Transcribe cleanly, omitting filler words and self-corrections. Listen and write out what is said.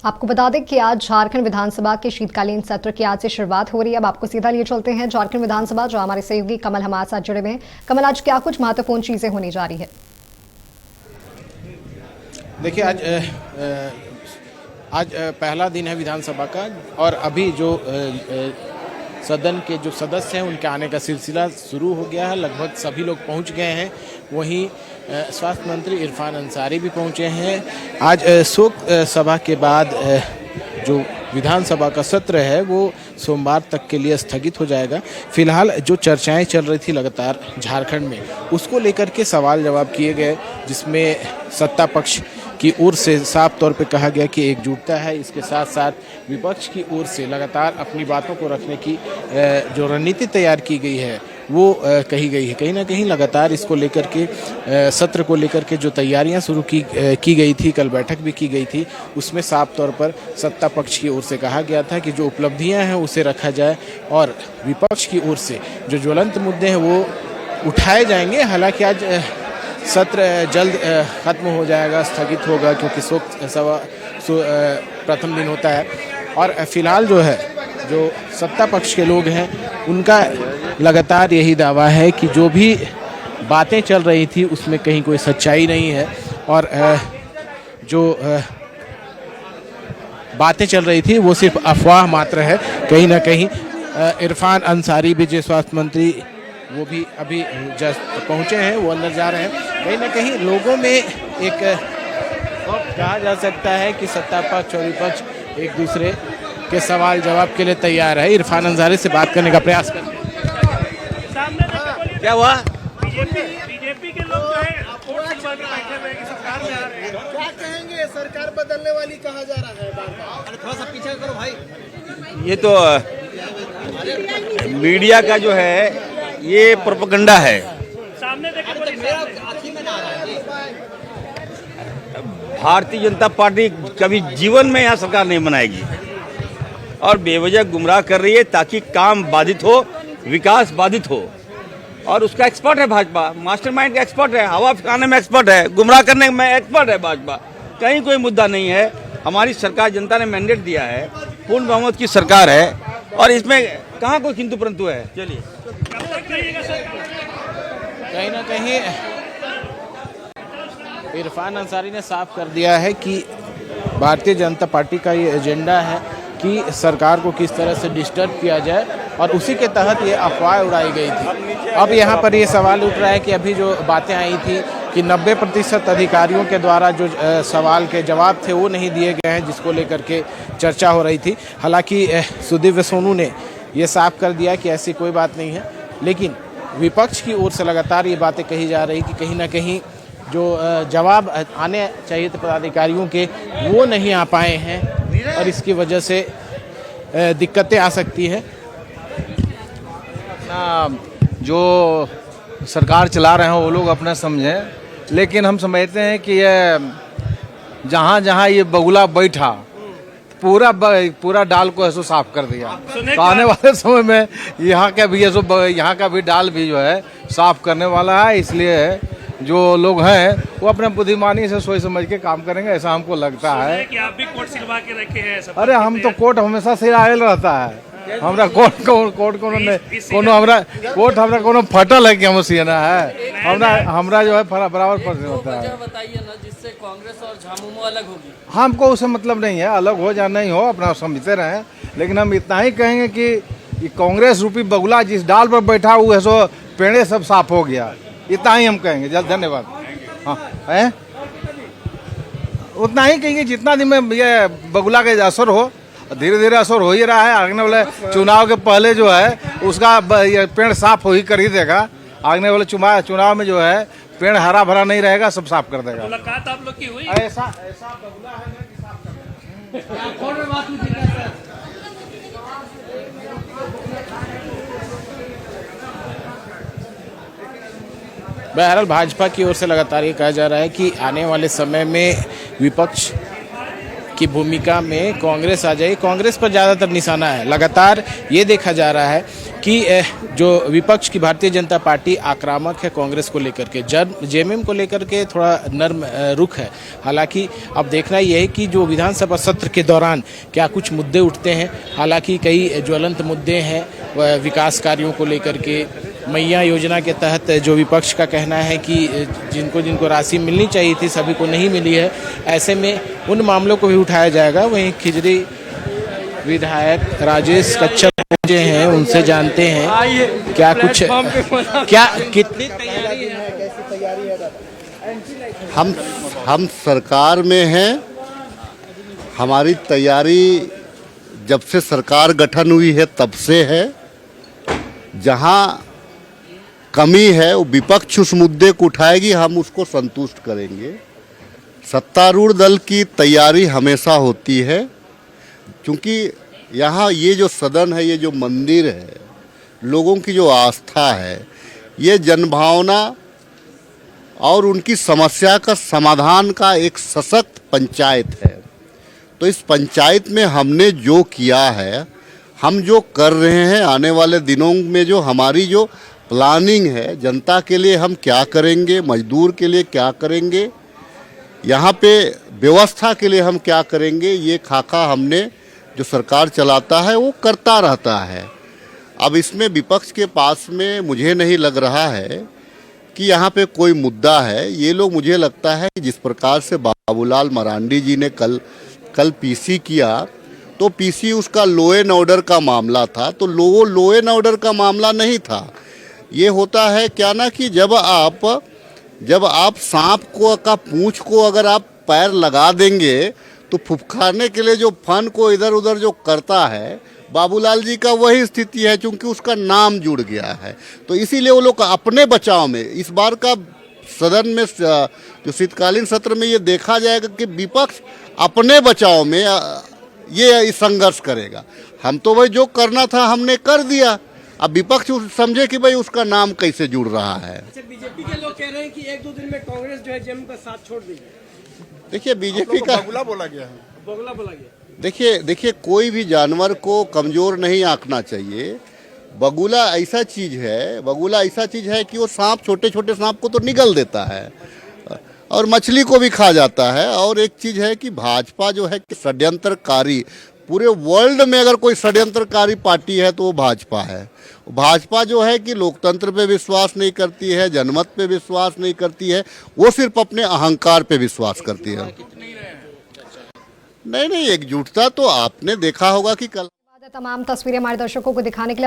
आपको बता दें कि आज झारखंड विधानसभा के शीतकालीन सत्र की आज से शुरुआत हो रही है। अब आपको सीधा लिए चलते हैं झारखंड विधानसभा, जो हमारे सहयोगी कमल हमारे साथ जुड़े हुए हैं। कमल, आज क्या कुछ महत्वपूर्ण चीजें होने जा रही है? देखिए, आज पहला दिन है विधानसभा का और अभी जो सदन के जो सदस्य हैं उनके आने का सिलसिला शुरू हो गया है। लगभग सभी लोग पहुंच गए हैं। वहीं स्वास्थ्य मंत्री इरफान अंसारी भी पहुंचे हैं। आज शोक सभा के बाद जो विधानसभा का सत्र है वो सोमवार तक के लिए स्थगित हो जाएगा। फिलहाल जो चर्चाएं चल रही थी लगातार झारखंड में, उसको लेकर के सवाल जवाब किए गए, जिसमें सत्ता पक्ष की ओर से साफ तौर पे कहा गया कि एकजुटता है। इसके साथ साथ विपक्ष की ओर से लगातार अपनी बातों को रखने की जो रणनीति तैयार की गई है वो कही गई है। कहीं ना कहीं लगातार इसको लेकर के सत्र को लेकर के जो तैयारियां शुरू की गई थी, कल बैठक भी की गई थी, उसमें साफ तौर पर सत्ता पक्ष की ओर से कहा गया था कि जो उपलब्धियां हैं उसे रखा जाए और विपक्ष की ओर से जो ज्वलंत मुद्दे हैं वो उठाए जाएंगे। हालांकि आज सत्र जल्द खत्म हो जाएगा, स्थगित होगा, क्योंकि शोक सभा प्रथम दिन होता है। और फिलहाल जो है, जो सत्ता पक्ष के लोग हैं उनका लगातार यही दावा है कि जो भी बातें चल रही थी उसमें कहीं कोई सच्चाई नहीं है और जो बातें चल रही थी वो सिर्फ अफवाह मात्र है। कहीं ना कहीं इरफान अंसारी भी, जो स्वास्थ्य मंत्री, वो भी अभी जस्ट पहुंचे हैं, वो अंदर जा रहे हैं। कहीं ना कहीं लोगों में एक कहा जा सकता है कि सत्ता पक्ष और विपक्ष एक दूसरे के सवाल जवाब के लिए तैयार है। इरफान अंसारी से बात करने का प्रयास करते हैं। क्या हुआ? बीजेपी के लोग जो है कोर्ट सिलवा के बैठे हुए हैं कि सरकार में आ रहे हैं। क्या कहेंगे? सरकार बदलने वाली कहा जा रहा है बार-बार। अरे थोड़ा सा पीछे करो भाई। ये तो मीडिया का जो है ये प्रोपेगेंडा है। सामने देखो, भारतीय जनता पार्टी कभी जीवन में यहाँ सरकार नहीं बनाएगी और बेवजह गुमराह कर रही है ताकि काम बाधित हो, विकास बाधित हो। और उसका एक्सपर्ट है भाजपा, मास्टरमाइंड का एक्सपर्ट है, हवा फैलाने में एक्सपर्ट है, गुमराह करने में एक्सपर्ट है भाजपा। कहीं कोई मुद्दा नहीं है। हमारी सरकार, जनता ने मैंडेट दिया है, पूर्ण बहुमत की सरकार है और इसमें कहाँ कोई किंतु परंतु है। चलिए, कहीं ना कहीं इरफान अंसारी ने साफ कर दिया है कि भारतीय जनता पार्टी का ये एजेंडा है कि सरकार को किस तरह से डिस्टर्ब किया जाए और उसी के तहत ये अफवाह उड़ाई गई थी। अब यहाँ पर ये सवाल उठ रहा है कि अभी जो बातें आई थी कि 90% अधिकारियों के द्वारा जो सवाल के जवाब थे वो नहीं दिए गए हैं, जिसको लेकर के चर्चा हो रही थी। हालांकि सुदीव्य सोनू ने ये साफ कर दिया कि ऐसी कोई बात नहीं है, लेकिन विपक्ष की ओर से लगातार ये बातें कही जा रही कि कहीं ना कहीं जो जवाब आने चाहिए थे पदाधिकारियों के वो नहीं आ पाए हैं और इसकी वजह से दिक्कतें आ सकती है। जो सरकार चला रहे हैं वो लोग अपना समझें, लेकिन हम समझते हैं कि ये जहाँ जहाँ ये बगुला बैठा पूरा डाल को ऐसो साफ कर दिया। तो आने वाले समय में यहाँ का भी डाल भी जो है साफ करने वाला है। इसलिए जो लोग हैं वो अपने बुद्धिमानी से सोच समझ के काम करेंगे, ऐसा हमको लगता है। कि आप भी कोर्ट सिलवा के रखे हैं सब। अरे हम तो कोर्ट हमेशा से आयल रहता है। हमरा कोर्ट हमरा कोनो फटल है कि हम सियाना है। हमरा जो है बराबर पर होता है। बताइए ना, जिससे कांग्रेस और झामुमो अलग होगी। हमको उससे मतलब नहीं है, अलग हो या नहीं हो, अपना समझते रहें। लेकिन हम इतना ही कहेंगे कि कांग्रेस रूपी बगुला जिस डाल पर बैठा हुआ है सो पेड़े सब साफ हो गया। इतना ही हम कहेंगे। धन्यवाद। हाँ है, उतना ही कहेंगे। जितना दिन में ये बगुला का असर हो, धीरे धीरे असर हो ही रहा है। आगने वाले चुनाव के पहले जो है उसका ये पेड़ साफ हो ही कर ही देगा। आगने वाले चुनाव में जो है पेड़ हरा भरा नहीं रहेगा, सब साफ कर देगा। मुलाकात आप लोग की हुई? ऐसा बगुला है ना कि साफ कर देगा। बहरहाल भाजपा की ओर से लगातार ये कहा जा रहा है कि आने वाले समय में विपक्ष की भूमिका में कांग्रेस आ जाए। कांग्रेस पर ज़्यादातर निशाना है। लगातार ये देखा जा रहा है कि जो विपक्ष की भारतीय जनता पार्टी आक्रामक है कांग्रेस को लेकर के, जेएमएम को लेकर के थोड़ा नर्म रुख है। हालांकि अब देखना यह है कि जो विधानसभा सत्र के दौरान क्या कुछ मुद्दे उठते हैं। हालांकि कई ज्वलंत मुद्दे हैं विकास कार्यों को लेकर के। मैया योजना के तहत जो विपक्ष का कहना है कि जिनको राशि मिलनी चाहिए थी सभी को नहीं मिली है, ऐसे में उन मामलों को भी उठाया जाएगा। वहीं खिजरी विधायक राजेश कच्छप पहुंचे हैं, उनसे जानते हैं क्या कुछ क्या कितनी तैयारी है, कैसी तैयारी है। हम सरकार में हैं। हमारी तैयारी जब से सरकार गठन हुई है तब से है। जहां कमी है वो विपक्ष उस मुद्दे को उठाएगी, हम उसको संतुष्ट करेंगे। सत्तारूढ़ दल की तैयारी हमेशा होती है, क्योंकि यहाँ ये जो सदन है, ये जो मंदिर है, लोगों की जो आस्था है, ये जनभावना और उनकी समस्या का समाधान का एक सशक्त पंचायत है। तो इस पंचायत में हमने जो किया है, हम जो कर रहे हैं, आने वाले दिनों में जो हमारी जो प्लानिंग है, जनता के लिए हम क्या करेंगे, मजदूर के लिए क्या करेंगे, यहाँ पे व्यवस्था के लिए हम क्या करेंगे, ये खाका हमने जो सरकार चलाता है वो करता रहता है। अब इसमें विपक्ष के पास में मुझे नहीं लग रहा है कि यहाँ पे कोई मुद्दा है। ये लोग, मुझे लगता है जिस प्रकार से बाबूलाल मरांडी जी ने कल पीसी किया, तो पीसी उसका लॉ एंड ऑर्डर का मामला था, तो लॉ एंड ऑर्डर का मामला नहीं था। ये होता है क्या ना कि जब आप सांप को का पूंछ को अगर आप पैर लगा देंगे तो फुफकारने के लिए जो फन को इधर उधर जो करता है, बाबूलाल जी का वही स्थिति है, क्योंकि उसका नाम जुड़ गया है। तो इसीलिए वो लोग अपने बचाव में इस बार का सदन में जो शीतकालीन सत्र में ये देखा जाएगा कि विपक्ष अपने बचाव में ये संघर्ष करेगा। हम तो भाई जो करना था हमने कर दिया, अब विपक्ष समझे कि भाई उसका नाम कैसे जुड़ रहा है। अच्छा, बीजेपी के लोग कह रहे हैं कि 1-2 दिन में कांग्रेस जो है जेएमएम का साथ छोड़ देगी। देखिए बीजेपी का बगुला बोला गया। देखिए कोई भी जानवर को कमजोर नहीं आंकना चाहिए। बगुला ऐसा चीज है कि वो सांप, छोटे छोटे सांप को तो निगल देता है और मछली को भी खा जाता है। और एक चीज है कि भाजपा जो है कि षड्यंत्रकारी, पूरे वर्ल्ड में अगर कोई षड्यंत्रकारी पार्टी है तो वो भाजपा है। भाजपा जो है कि लोकतंत्र पे विश्वास नहीं करती है, जनमत पे विश्वास नहीं करती है, वो सिर्फ अपने अहंकार पे विश्वास करती है। नहीं, एकजुटता तो आपने देखा होगा कि कल तमाम तस्वीरें हमारे दर्शकों को दिखाने के लिए